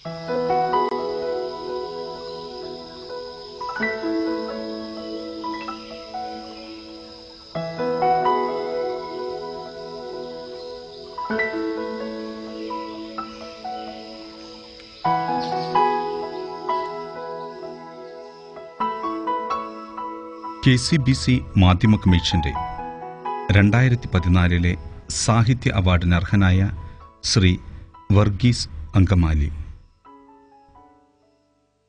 KCBC മാധ്യമ കമ്മീഷന്റെ 2014 സാഹിത്യ അവാർഡിന് അർഹനായ ശ്രീ വർഗീസ് അങ്കമാലി.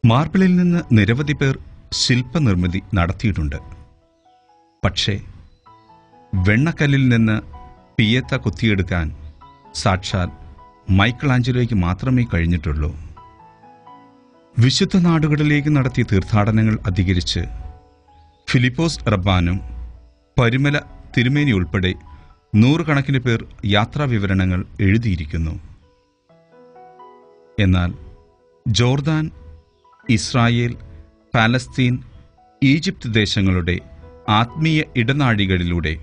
മാർബിളിൽ നിന്ന് നിരവധി പേർ ശില്പനിർമ്മിതി നടത്തിയിട്ടുണ്ട്. പക്ഷേ വെണ്ണക്കല്ലിൽ നിന്ന് പിയത്ത കൊത്തിയെടുക്കാൻ സാക്ഷാൽ മൈക്കലാഞ്ചലോയ്ക്ക് മാത്രമേ കഴിഞ്ഞിട്ടുള്ളൂ. വിശുദ്ധ നാടുകളിലേക്ക് നടത്തിയ തീർത്ഥാടനങ്ങൾ അധികരിച്ച് ഫിലിപ്പോസ് റബ്ബാനും പരിമല തിരുമേനി ഉൾപ്പെടെ 100 കണക്കിന് പേർ യാത്രാവിവരണങ്ങൾ എഴുതിയിരിക്കുന്നു. എന്നാൽ ജോർദാൻ, ഇസ്രായേൽ, പാലസ്തീൻ, ഈജിപ്ത് ദേശങ്ങളുടെ ആത്മീയ ഇടനാഴികളിലൂടെ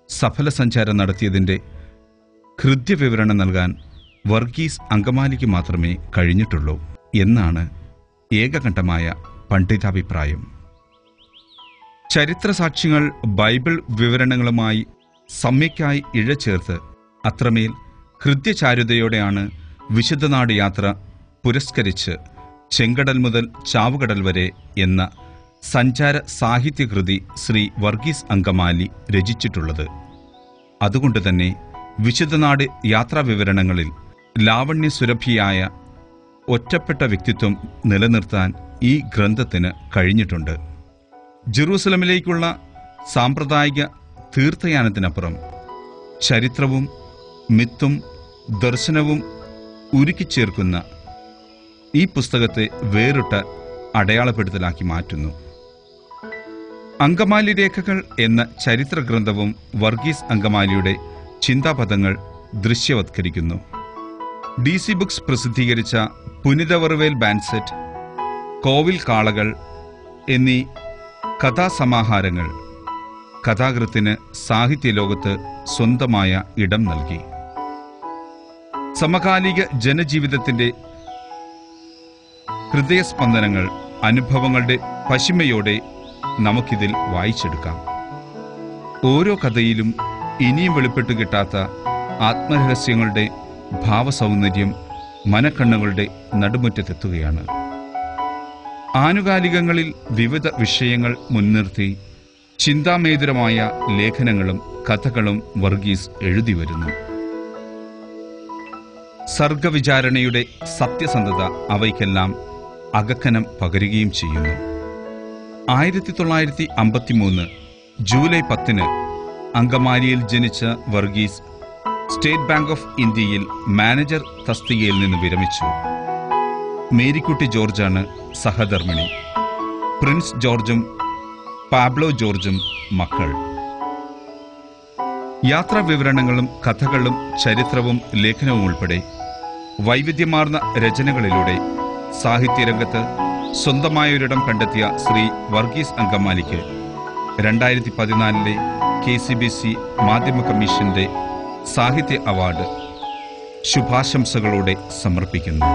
സഫല സഞ്ചാരം നടത്തിയതിൻ്റെ ഹൃദ്യവിവരണം നൽകാൻ വർഗീസ് അങ്കമാലിക്ക് മാത്രമേ കഴിഞ്ഞിട്ടുള്ളൂ എന്നാണ് ഏകകണ്ഠമായ പണ്ഡിതാഭിപ്രായം. ചരിത്രസാക്ഷ്യങ്ങൾ ബൈബിൾ വിവരണങ്ങളുമായി സമ്യക്കായി ഇഴചേർത്ത് അത്രമേൽ ഹൃദ്യചാരുതയോടെയാണ് വിശുദ്ധനാട് യാത്ര പുരസ്കരിച്ച് ചെങ്കടൽ മുതൽ ചാവുകടൽ വരെ എന്ന സഞ്ചാര സാഹിത്യകൃതി ശ്രീ വർഗീസ് അങ്കമാലി രചിച്ചിട്ടുള്ളത്. അതുകൊണ്ടുതന്നെ വിശുദ്ധനാട് യാത്രാവിവരണങ്ങളിൽ ലാവണ്യസുരഭിയായ ഒറ്റപ്പെട്ട വ്യക്തിത്വം നിലനിർത്താൻ ഈ ഗ്രന്ഥത്തിന് കഴിഞ്ഞിട്ടുണ്ട്. ജെറൂസലമിലേക്കുള്ള സാമ്പ്രദായിക തീർത്ഥയാനത്തിനപ്പുറം ചരിത്രവും മിത്തും ദർശനവും ഉരുക്കിച്ചേർക്കുന്ന ഈ പുസ്തകത്തെ വേറിട്ട അടയാളപ്പെടുത്തലാക്കി മാറ്റുന്നു. അങ്കമാലി രേഖകൾ എന്ന ചരിത്രഗ്രന്ഥവും വർഗീസ് അങ്കമാലിയുടെ ചിന്താപഥങ്ങൾ ദൃശ്യവത്കരിക്കുന്നു. DC ബുക്സ് പ്രസിദ്ധീകരിച്ച പുനിതവറുവേൽ ബാൻസെറ്റ്, കോവിൽ കാളകൾ എന്നീ കഥാസമാഹാരങ്ങൾ കഥാകൃത്തിന് സാഹിത്യലോകത്ത് സ്വന്തമായ ഇടം നൽകി. സമകാലിക ജനജീവിതത്തിന്റെ ഹൃദയസ്പന്ദനങ്ങൾ, അനുഭവങ്ങളുടെ പശിമയോടെ നമുക്കിതിൽ വായിച്ചെടുക്കാം. ഓരോ കഥയിലും ഇനിയും വെളിപ്പെട്ടു കിട്ടാത്ത ആത്മരഹസ്യങ്ങളുടെ ഭാവസൗന്ദര്യം മനക്കണ്ണുകളുടെ നടുമുറ്റത്തെത്തുകയാണ്. ആനുകാലികങ്ങളിൽ വിവിധ വിഷയങ്ങൾ മുൻനിർത്തി ചിന്താമേതുരമായ ലേഖനങ്ങളും കഥകളും വർഗീസ് എഴുതിവരുന്നു. സർഗവിചാരണയുടെ സത്യസന്ധത അവയ്ക്കെല്ലാം അകക്കനം പകരുകയും ചെയ്യുന്നു. 1953 ജൂലൈ 10 അങ്കമാലിയിൽ ജനിച്ച വർഗീസ് സ്റ്റേറ്റ് ബാങ്ക് ഓഫ് ഇന്ത്യയിൽ മാനേജർ തസ്തികയിൽ നിന്ന് വിരമിച്ചു. മേരിക്കുട്ടി ജോർജാണ് സഹധർമ്മിണി. പ്രിൻസ് ജോർജും പാബ്ലോ ജോർജും മക്കൾ. യാത്രാവിവരണങ്ങളും കഥകളും ചരിത്രവും ലേഖനവും ഉൾപ്പെടെ വൈവിധ്യമാർന്ന രചനകളിലൂടെ സാഹിത്യരംഗത്ത് സ്വന്തമായൊരിടം കണ്ടെത്തിയ ശ്രീ വർഗീസ് അങ്കമാലിക്ക് 2014 KCBC മാധ്യമ കമ്മീഷന്റെ സാഹിത്യ അവാർഡ് ശുഭാശംസകളോടെ സമർപ്പിക്കുന്നു.